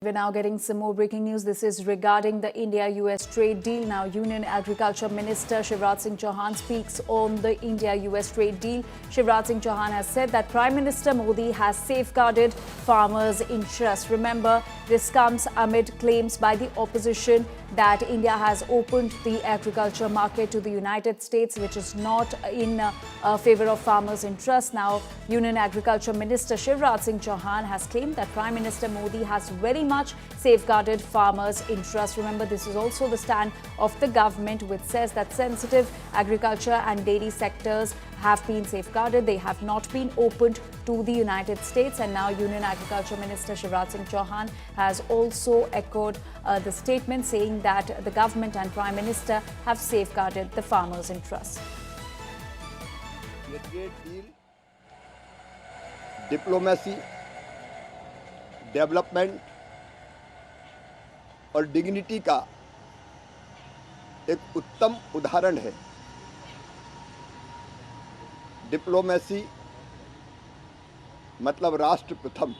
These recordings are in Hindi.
We're now getting some more breaking news. This is regarding the India-US trade deal. Now, Union Agriculture Minister Shivraj Singh Chauhan speaks on the India-US trade deal. Shivraj Singh Chauhan has said that Prime Minister Modi has safeguarded farmers' interests. Remember, this comes amid claims by the opposition that India has opened the agriculture market to the United States, which is not in favor of farmers' interests. Now, Union Agriculture Minister Shivraj Singh Chauhan has claimed that Prime Minister Modi has very much safeguarded farmers' interests. Remember, this is also the stand of the government, which says that sensitive agriculture and dairy sectors have been safeguarded. They have not been opened to the United States. And now Union Agriculture Minister Shivraj Singh Chauhan has also echoed the statement, saying that the government and Prime Minister have safeguarded the farmers' interests. ये ट्रेड डील डिप्लोमेसी, डेवलपमेंट और डिग्निटी का एक उत्तम उदाहरण है। डिप्लोमेसी मतलब राष्ट्र प्रथम,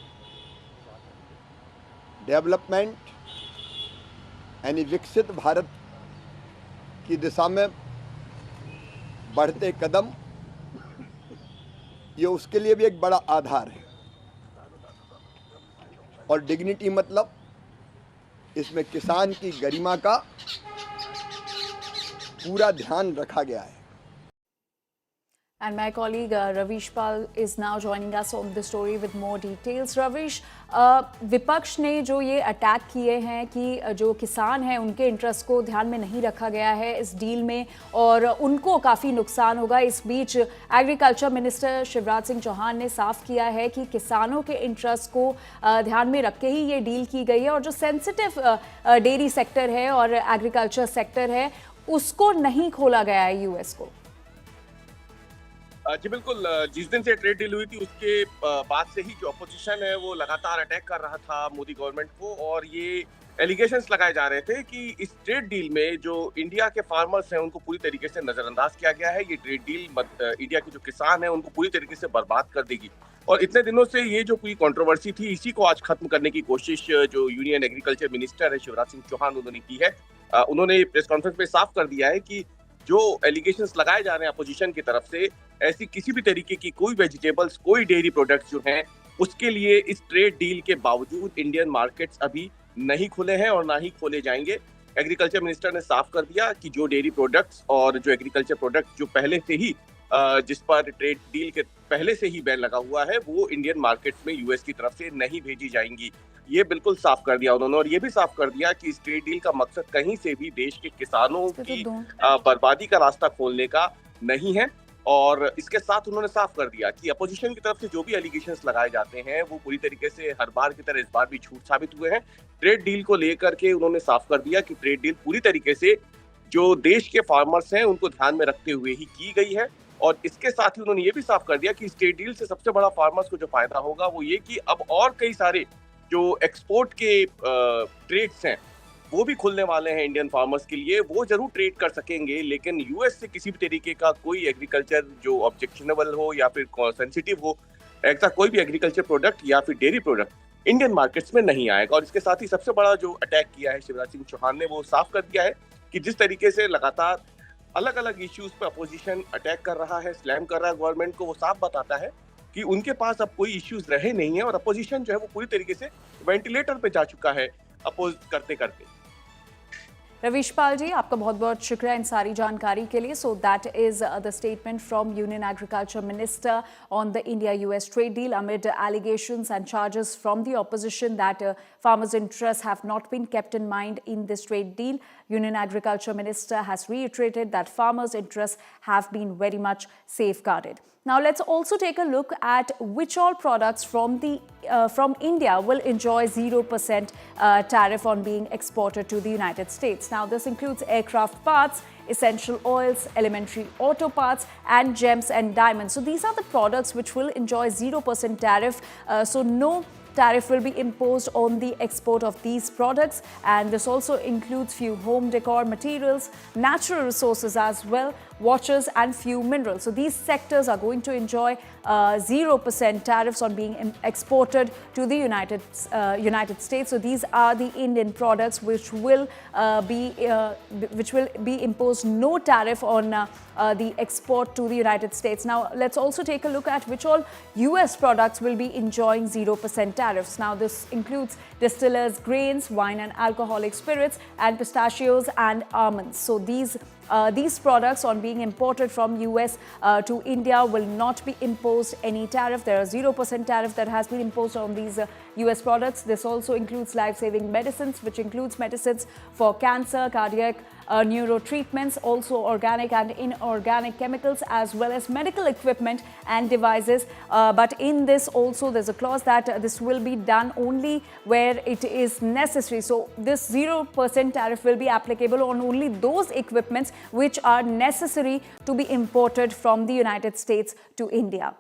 डेवलपमेंट यानी विकसित भारत की दिशा में बढ़ते कदम, ये उसके लिए भी एक बड़ा आधार है। और डिग्निटी मतलब इसमें किसान की गरिमा का पूरा ध्यान रखा गया है। And my colleague Ravish Pal is now joining us on the story with more details. Ravish, विपक्ष ने जो ये अटैक किए हैं कि जो किसान हैं उनके इंटरेस्ट को ध्यान में नहीं रखा गया है इस डील में और उनको काफ़ी नुकसान होगा। इस बीच एग्रीकल्चर मिनिस्टर शिवराज सिंह चौहान ने साफ किया है कि किसानों के इंटरेस्ट को ध्यान में रख के ही ये डील की गई है और जो सेंसिटिव डेयरी सेक्टर है और एग्रीकल्चर सेक्टर है उसको नहीं खोला गया है यूएस को। जी बिल्कुल, जिस दिन से ट्रेड डील हुई थी उसके बाद से ही जो अपोजिशन है वो लगातार अटैक कर रहा था मोदी गवर्नमेंट को और ये एलिगेशंस लगाए जा रहे थे कि इस ट्रेड डील में जो इंडिया के फार्मर्स हैं उनको पूरी तरीके से नजरअंदाज किया गया है। ये ट्रेड डील इंडिया के जो किसान हैं उनको पूरी तरीके से बर्बाद कर देगी और इतने दिनों से ये जो पूरी कंट्रोवर्सी थी इसी को आज खत्म करने की कोशिश जो यूनियन एग्रीकल्चर मिनिस्टर है शिवराज सिंह चौहान उन्होंने की है। उन्होंने प्रेस कॉन्फ्रेंस में साफ कर दिया है कि जो एलिगेशंस लगाए जा रहे हैं अपोजिशन की तरफ से ऐसी किसी भी तरीके की कोई वेजिटेबल्स, कोई डेयरी प्रोडक्ट्स जो हैं उसके लिए इस ट्रेड डील के बावजूद इंडियन मार्केट्स अभी नहीं खुले हैं और ना ही खोले जाएंगे। एग्रीकल्चर मिनिस्टर ने साफ कर दिया कि जो डेयरी प्रोडक्ट्स और जो एग्रीकल्चर प्रोडक्ट्स जो पहले से ही जिस पर ट्रेड डील के पहले से ही बैन लगा हुआ है वो इंडियन मार्केट्स में यूएस की तरफ से नहीं भेजी जाएंगी। ये बिल्कुल साफ कर दिया उन्होंने और ये भी साफ कर दिया कि इस ट्रेड डील का मकसद कहीं से भी देश के किसानों की बर्बादी का रास्ता खोलने का नहीं है। और इसके साथ उन्होंने साफ कर दिया कि अपोजिशन की तरफ से जो भी एलिगेशंस लगाए जाते हैं वो पूरी तरीके से हर बार की तरह इस बार भी झूठ साबित हुए हैं। ट्रेड डील को लेकर के उन्होंने साफ कर दिया कि ट्रेड डील पूरी तरीके से जो देश के फार्मर्स हैं उनको ध्यान में रखते हुए ही की गई है और इसके साथ ही उन्होंने ये भी साफ कर दिया कि इस ट्रेड डील से सबसे बड़ा फार्मर्स को जो फायदा होगा वो ये कि अब और कई सारे जो एक्सपोर्ट के ट्रेड्स हैं वो भी खुलने वाले हैं इंडियन फार्मर्स के लिए। वो जरूर ट्रेड कर सकेंगे लेकिन यूएस से किसी भी तरीके का कोई एग्रीकल्चर जो ऑब्जेक्शनेबल हो या फिर सेंसिटिव हो ऐसा कोई भी एग्रीकल्चर प्रोडक्ट या फिर डेयरी प्रोडक्ट इंडियन मार्केट्स में नहीं आएगा। और इसके साथ ही सबसे बड़ा जो अटैक किया है शिवराज सिंह चौहान ने वो साफ कर दिया है कि जिस तरीके से लगातार अलग अलग इश्यूज पे अपोजिशन अटैक कर रहा है, स्लैम कर रहा है गवर्नमेंट को, वो साफ बताता है कि उनके पास अब कोई इश्यूज रहे नहीं है और अपोजिशन जो है वो पूरी तरीके से वेंटिलेटर पे जा चुका है अपोज करते करते। रवीश पाल जी, आपका बहुत बहुत शुक्रिया इन सारी जानकारी के लिए। So that is the statement from union agriculture minister on the India-US trade deal amid allegations and charges from the opposition that farmers' interests have not been kept in mind in this trade deal. Union agriculture minister has reiterated that farmers' interests have been very much safeguarded. Now let's also take a look at which all products from India will enjoy 0% tariff on being exported to the United States. Now this includes aircraft parts, essential oils, elementary auto parts and gems and diamonds. So these are the products which will enjoy 0% tariff. So no tariff will be imposed on the export of these products, and this also includes few home decor materials, natural resources as well, watches and few minerals. So these sectors are going to enjoy 0% tariffs on being exported to the United States. So these are the Indian products which will be imposed no tariff on the export to the United States. Now let's also take a look at which all US products will be enjoying 0% tariffs. Now this includes distillers, grains, wine and alcoholic spirits, and pistachios and almonds. So these products on being imported from US to India will not be imposed any tariff. There are 0% tariff that has been imposed on these US products. This also includes life-saving medicines, which includes medicines for cancer, cardiac, neuro treatments, also organic and inorganic chemicals, as well as medical equipment and devices. But in this also there's a clause that this will be done only where it is necessary. So this 0% tariff will be applicable on only those equipments which are necessary to be imported from the United States to India.